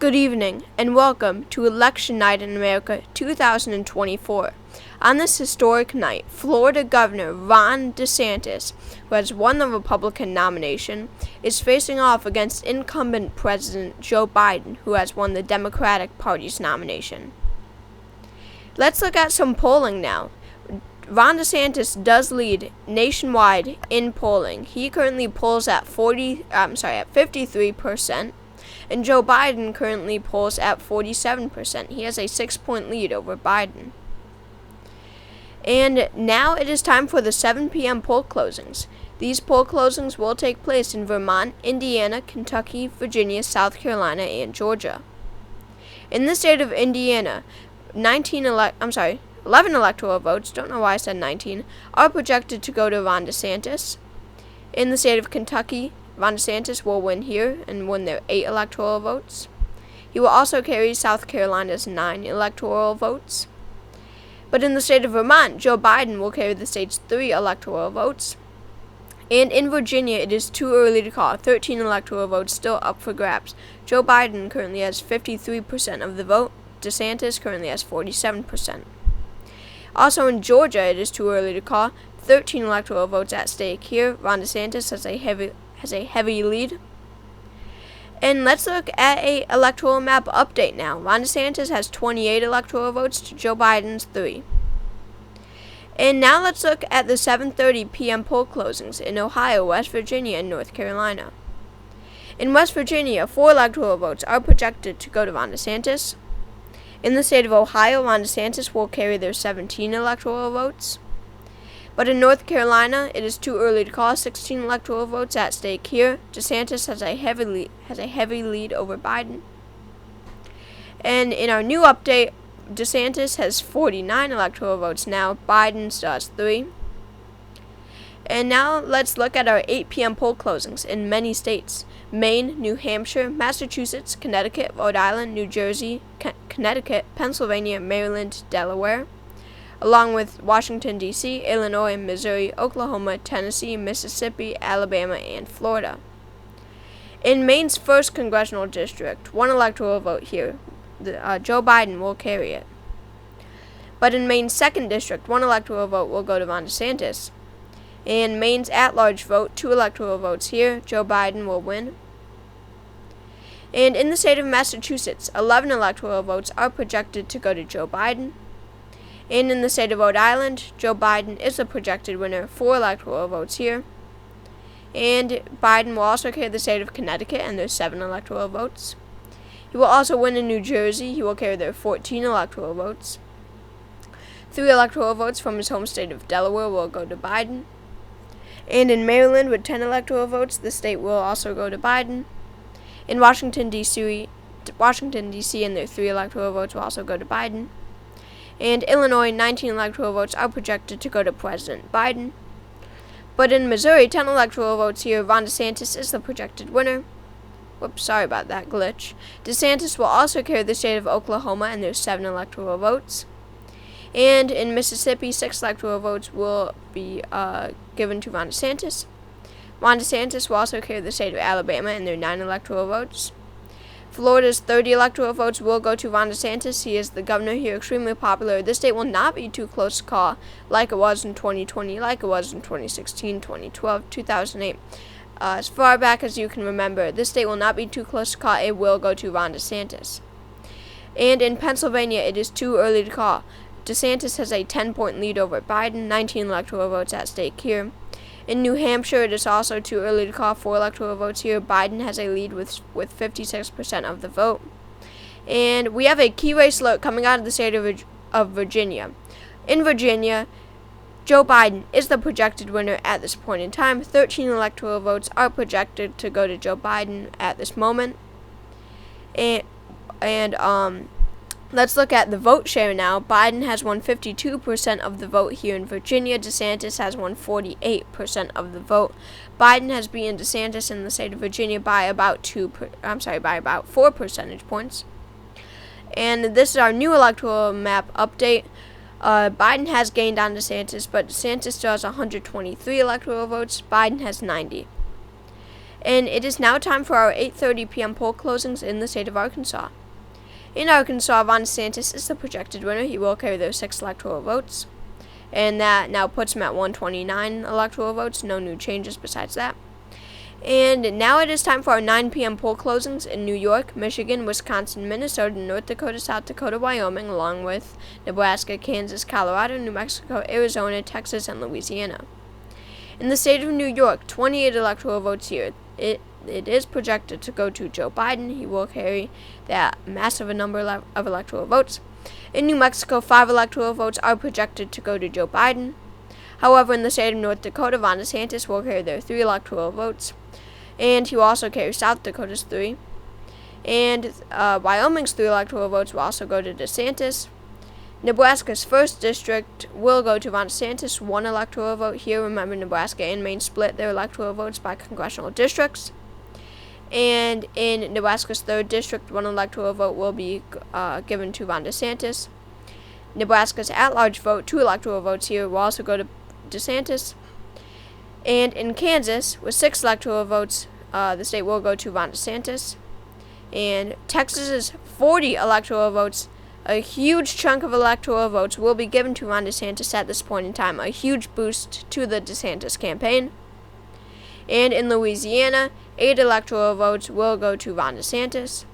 Good evening, and welcome to Election Night in America 2024. On this historic night, Florida Governor Ron DeSantis, who has won the Republican nomination, is facing off against incumbent President Joe Biden, who has won the Democratic Party's nomination. Let's look at some polling now. Ron DeSantis does lead nationwide in polling. He currently polls at 53%. And Joe Biden currently polls at 47%. He has a 6-point lead over Biden. And now it is time for the 7 p.m. poll closings. These poll closings will take place in Vermont, Indiana, Kentucky, Virginia, South Carolina, and Georgia. In the state of Indiana, 11 electoral votes, don't know why I said 19, are projected to go to Ron DeSantis. In the state of Kentucky, Ron DeSantis will win here and win their 8 electoral votes. He will also carry South Carolina's 9 electoral votes. But in the state of Vermont, Joe Biden will carry the state's 3 electoral votes. And in Virginia, it is too early to call. 13 electoral votes still up for grabs. Joe Biden currently has 53% of the vote. DeSantis currently has 47%. Also in Georgia, it is too early to call. 13 electoral votes at stake here. Ron DeSantis has a heavy lead. And let's look at a electoral map update now. Ron DeSantis has 28 electoral votes to Joe Biden's 3. And now let's look at the 7:30 p.m. poll closings in Ohio, West Virginia, and North Carolina. In West Virginia, 4 electoral votes are projected to go to Ron DeSantis. In the state of Ohio, Ron DeSantis will carry their 17 electoral votes. But in North Carolina, it is too early to call. 16 electoral votes at stake here. DeSantis has a heavy lead over Biden. And in our new update, DeSantis has 49 electoral votes now. Biden still has 3. And now let's look at our 8 p.m. poll closings in many states. Maine, New Hampshire, Massachusetts, Connecticut, Rhode Island, New Jersey, Connecticut, Pennsylvania, Maryland, Delaware, along with Washington, D.C., Illinois, Missouri, Oklahoma, Tennessee, Mississippi, Alabama, and Florida. In Maine's 1st congressional district, 1 electoral vote here. Joe Biden will carry it. But in Maine's 2nd district, 1 electoral vote will go to Ron DeSantis. In Maine's at-large vote, 2 electoral votes here. Joe Biden will win. And in the state of Massachusetts, 11 electoral votes are projected to go to Joe Biden. And in the state of Rhode Island, Joe Biden is the projected winner, 4 electoral votes here. And Biden will also carry the state of Connecticut, and there's 7 electoral votes. He will also win in New Jersey. He will carry their 14 electoral votes. 3 electoral votes from his home state of Delaware will go to Biden. And in Maryland, with 10 electoral votes, the state will also go to Biden. In Washington, D.C., and their 3 electoral votes will also go to Biden. And Illinois, 19 electoral votes are projected to go to President Biden. But in Missouri, 10 electoral votes here. Ron DeSantis is the projected winner. Whoops, sorry about that glitch. DeSantis will also carry the state of Oklahoma, and there's 7 electoral votes. And in Mississippi, 6 electoral votes will be given to Ron DeSantis. Ron DeSantis will also carry the state of Alabama, and there are 9 electoral votes. Florida's 30 electoral votes will go to Ron DeSantis. He is the governor here, extremely popular. This state will not be too close to call, like it was in 2020, like it was in 2016, 2012, 2008. As far back as you can remember, this state will not be too close to call. It will go to Ron DeSantis. And in Pennsylvania, it is too early to call. DeSantis has a 10-point lead over Biden, 19 electoral votes at stake here. In New Hampshire, it is also too early to call. 4 electoral votes here. Biden has a lead with 56% of the vote. And we have a key race alert coming out of the state of Virginia. In Virginia, Joe Biden is the projected winner at this point in time. 13 electoral votes are projected to go to Joe Biden at this moment. And let's look at the vote share now. Biden has won 52% of the vote here in Virginia. DeSantis has won 48% of the vote. Biden has beaten DeSantis in the state of Virginia by about 4 percentage points. And this is our new electoral map update. Biden has gained on DeSantis, but DeSantis still has 123 electoral votes. Biden has 90. And it is now time for our 8:30 p.m. poll closings in the state of Arkansas. In Arkansas, Ron DeSantis is the projected winner. He will carry those 6 electoral votes. And that now puts him at 129 electoral votes. No new changes besides that. And now it is time for our 9 p.m. poll closings in New York, Michigan, Wisconsin, Minnesota, North Dakota, South Dakota, Wyoming, along with Nebraska, Kansas, Colorado, New Mexico, Arizona, Texas, and Louisiana. In the state of New York, 28 electoral votes here. It is projected to go to Joe Biden. He will carry that massive number of electoral votes. In New Mexico, 5 electoral votes are projected to go to Joe Biden. However, in the state of North Dakota, Ron DeSantis will carry their 3 electoral votes. And he will also carry South Dakota's 3. And Wyoming's 3 electoral votes will also go to DeSantis. Nebraska's 1st district will go to Ron DeSantis, 1 electoral vote here. Remember, Nebraska and Maine split their electoral votes by congressional districts. And in Nebraska's 3rd district, 1 electoral vote will be given to Ron DeSantis. Nebraska's at-large vote, 2 electoral votes here, will also go to DeSantis. And in Kansas, with 6 electoral votes, the state will go to Ron DeSantis. And Texas's 40 electoral votes, a huge chunk of electoral votes, will be given to Ron DeSantis at this point in time, a huge boost to the DeSantis campaign. And in Louisiana, 8 electoral votes will go to Ron DeSantis.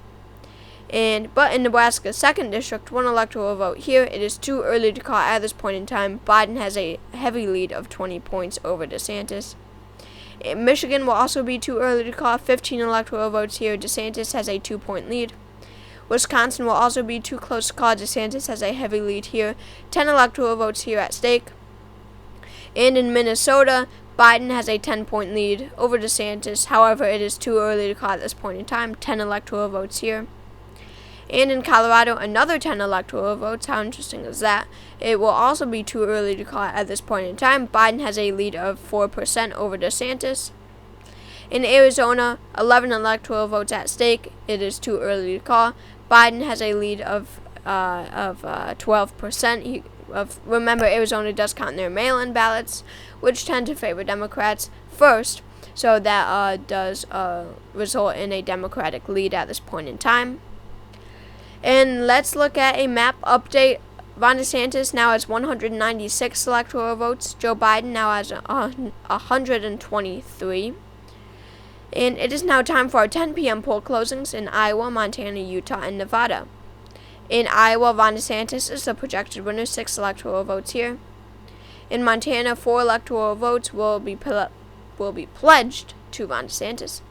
But in Nebraska's 2nd district, 1 electoral vote here. It is too early to call at this point in time. Biden has a heavy lead of 20 points over DeSantis. Michigan will also be too early to call. 15 electoral votes here. DeSantis has a 2-point lead. Wisconsin will also be too close to call. DeSantis has a heavy lead here. 10 electoral votes here at stake. And in Minnesota, Biden has a 10-point lead over DeSantis. However, it is too early to call at this point in time. 10 electoral votes here. And in Colorado, another 10 electoral votes. How interesting is that? It will also be too early to call at this point in time. Biden has a lead of 4% over DeSantis. In Arizona, 11 electoral votes at stake. It is too early to call. Biden has a lead of 12%. Remember, Arizona does count their mail-in ballots, which tend to favor Democrats first. So that does result in a Democratic lead at this point in time. And let's look at a map update. Ron DeSantis now has 196 electoral votes. Joe Biden now has 123. And it is now time for our 10 p.m. poll closings in Iowa, Montana, Utah, and Nevada. In Iowa, Ron DeSantis is the projected winner, 6 electoral votes here. In Montana, 4 electoral votes will be pledged to Ron DeSantis.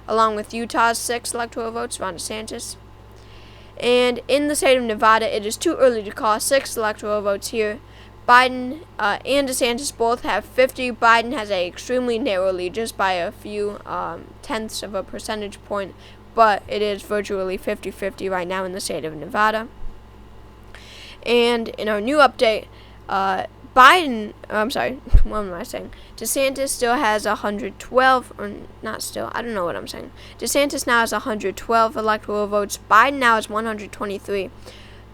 Along with Utah's 6 electoral votes, Ron DeSantis. And in the state of Nevada, it is too early to call. 6 electoral votes here. Biden and DeSantis both have 50. Biden has an extremely narrow lead, just by a few tenths of a percentage point, but it is virtually 50-50 right now in the state of Nevada. And in our new update, DeSantis still has 112, or not still, I don't know what I'm saying. DeSantis now has 112 electoral votes. Biden now has 123.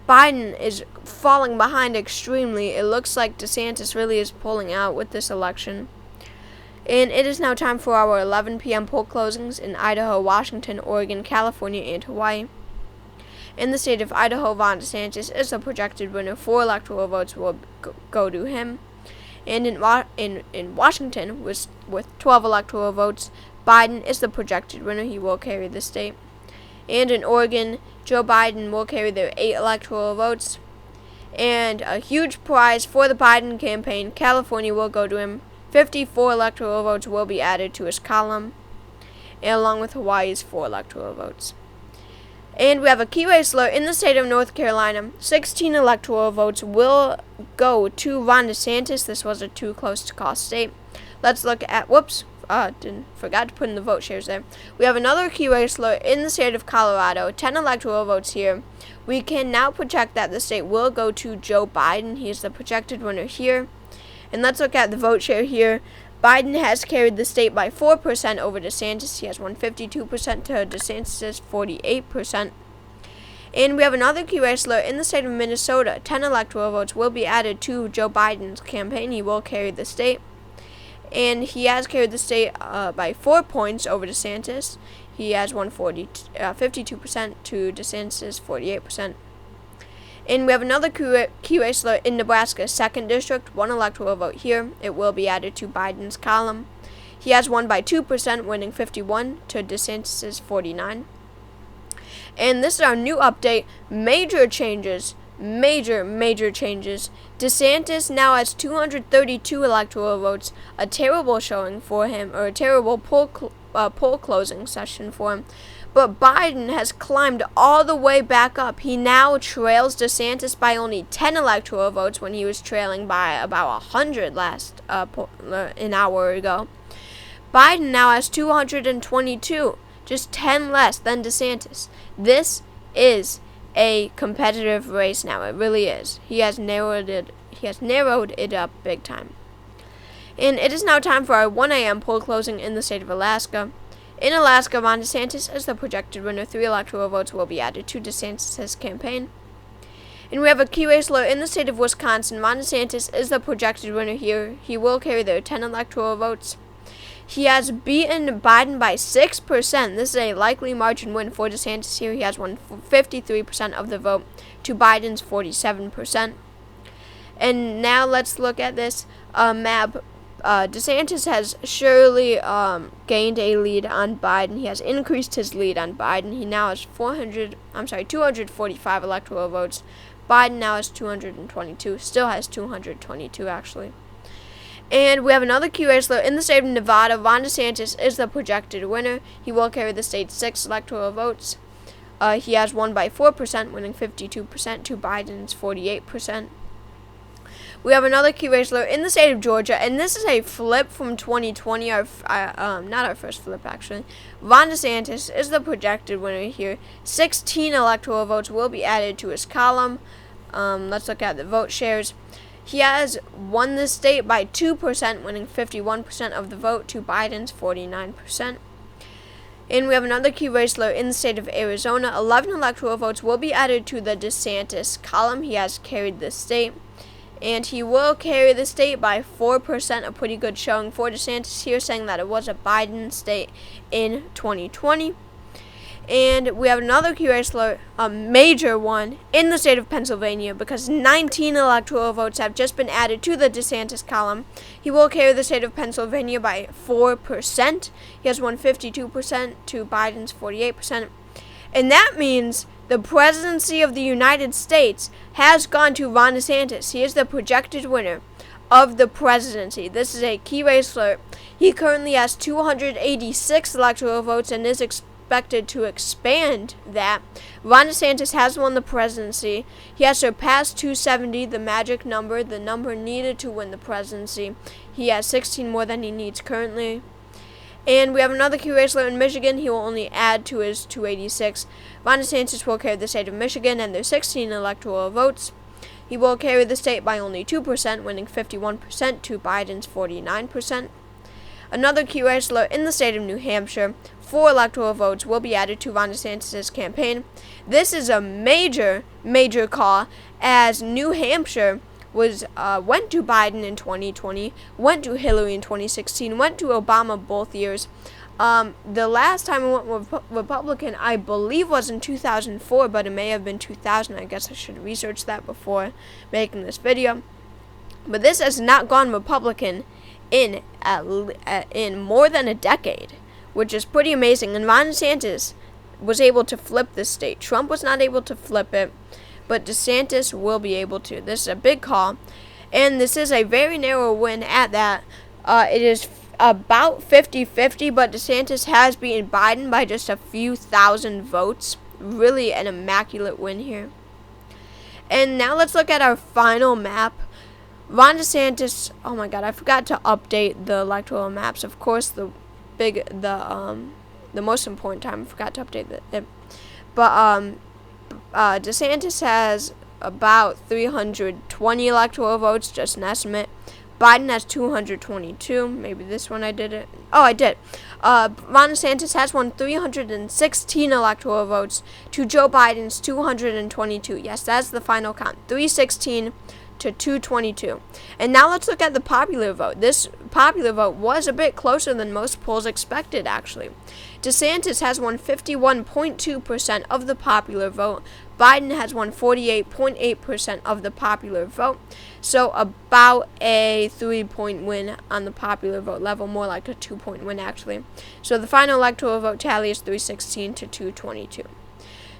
Biden is falling behind extremely. It looks like DeSantis really is pulling out with this election. And it is now time for our 11 p.m. poll closings in Idaho, Washington, Oregon, California, and Hawaii. In the state of Idaho, Ron DeSantis is the projected winner. 4 electoral votes will go to him. And in Washington, with 12 electoral votes, Biden is the projected winner. He will carry the state. And in Oregon, Joe Biden will carry their 8 electoral votes. And a huge prize for the Biden campaign, California will go to him. 54 electoral votes will be added to his column, and along with Hawaii's 4 electoral votes. And we have a key race alert in the state of North Carolina. 16 electoral votes will go to Ron DeSantis. This was a too close to call state. Let's look at, forgot to put in the vote shares there. We have another key race alert in the state of Colorado. 10 electoral votes here. We can now project that the state will go to Joe Biden. He is the projected winner here. And let's look at the vote share here. Biden has carried the state by 4% over DeSantis. He has won 52% to DeSantis' 48%. And we have another key race alert in the state of Minnesota. 10 electoral votes will be added to Joe Biden's campaign. He will carry the state. and he has carried the state by 4 points over DeSantis. He has won 52% to DeSantis 48%. And we have another key race in Nebraska, 2nd District, 1 electoral vote here. It will be added to Biden's column. He has won by 2%, winning 51 to DeSantis' 49. And this is our new update. Major changes. Major changes. DeSantis now has 232 electoral votes, a terrible showing for him, or a terrible poll closing session for him. But Biden has climbed all the way back up. He now trails DeSantis by only 10 electoral votes when he was trailing by about 100 an hour ago. Biden now has 222, just 10 less than DeSantis. This is a competitive race now. It really is. He has narrowed it up big time. And it is now time for our 1 a.m. poll closing in the state of Alaska. In Alaska, Ron DeSantis is the projected winner. 3 electoral votes will be added to DeSantis' campaign. And we have a key race in the state of Wisconsin. Ron DeSantis is the projected winner here. He will carry their 10 electoral votes. He has beaten Biden by 6%. This is a likely margin win for DeSantis here. He has won 53% of the vote to Biden's 47%. And now let's look at this map. DeSantis has surely gained a lead on Biden. He has increased his lead on Biden. He now has 245 electoral votes. Biden now has 222. Still has 222 actually. And we have another key race in the state of Nevada. Ron DeSantis is the projected winner. He will carry the state's 6 electoral votes. He has won by 4%, winning 52% to Biden's 48%. We have another key race in the state of Georgia, and this is a flip from 2020. Not our first flip, actually. Ron DeSantis is the projected winner here. 16 electoral votes will be added to his column. Let's look at the vote shares. He has won the state by 2%, winning 51% of the vote to Biden's 49%. And we have another key race in the state of Arizona. 11 electoral votes will be added to the DeSantis column. He has carried the state. And he will carry the state by 4%, a pretty good showing for DeSantis here, saying that it was a Biden state in 2020. And we have another key race, a major one, in the state of Pennsylvania, because 19 electoral votes have just been added to the DeSantis column. He will carry the state of Pennsylvania by 4%. He has won 52% to Biden's 48%. And that means the presidency of the United States has gone to Ron DeSantis. He is the projected winner of the presidency. This is a key race. He currently has 286 electoral votes and is expected to expand that. Ron DeSantis has won the presidency. He has surpassed 270, the magic number, the number needed to win the presidency. He has 16 more than he needs currently. And we have another key race in Michigan. He will only add to his 286. Ron DeSantis will carry the state of Michigan and their 16 electoral votes. He will carry the state by only 2%, winning 51% to Biden's 49%. Another key race in the state of New Hampshire. 4 electoral votes will be added to Ron DeSantis' campaign. This is a major call, as New Hampshire went to Biden in 2020, went to Hillary in 2016, went to Obama both years. The last time it went Republican, I believe, was in 2004, but it may have been 2000. I guess I should research that before making this video. But this has not gone Republican in more than a decade, which is pretty amazing. And Ron DeSantis was able to flip this state. Trump was not able to flip it, but DeSantis will be able to. This is a big call, and this is a very narrow win at that. It is about 50-50, but DeSantis has beaten Biden by just a few thousand votes. Really an immaculate win here. And now let's look at our final map. Ron DeSantis, oh my god, I forgot to update the electoral maps. Of course, the most important time I forgot to update it. But DeSantis has about 320 electoral votes, just an estimate. Biden has 222. Maybe this one I did it. Oh, I did. Ron DeSantis has won 316 electoral votes to Joe Biden's 222. Yes, that's the final count. 316 to 222. And now let's look at the popular vote. This popular vote was a bit closer than most polls expected, actually. DeSantis has won 51.2% of the popular vote. Biden has won 48.8% of the popular vote. So about a 3-point win on the popular vote level, more like a 2-point win, actually. So the final electoral vote tally is 316 to 222.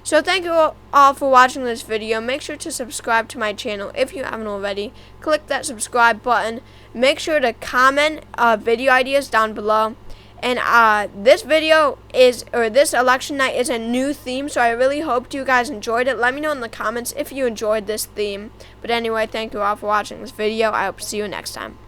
So thank you all for watching this video. Make sure to subscribe to my channel if you haven't already. Click that subscribe button. Make sure to comment video ideas down below. And this election night is a new theme, so I really hope you guys enjoyed it. Let me know in the comments if you enjoyed this theme. But anyway, thank you all for watching this video. I hope to see you next time.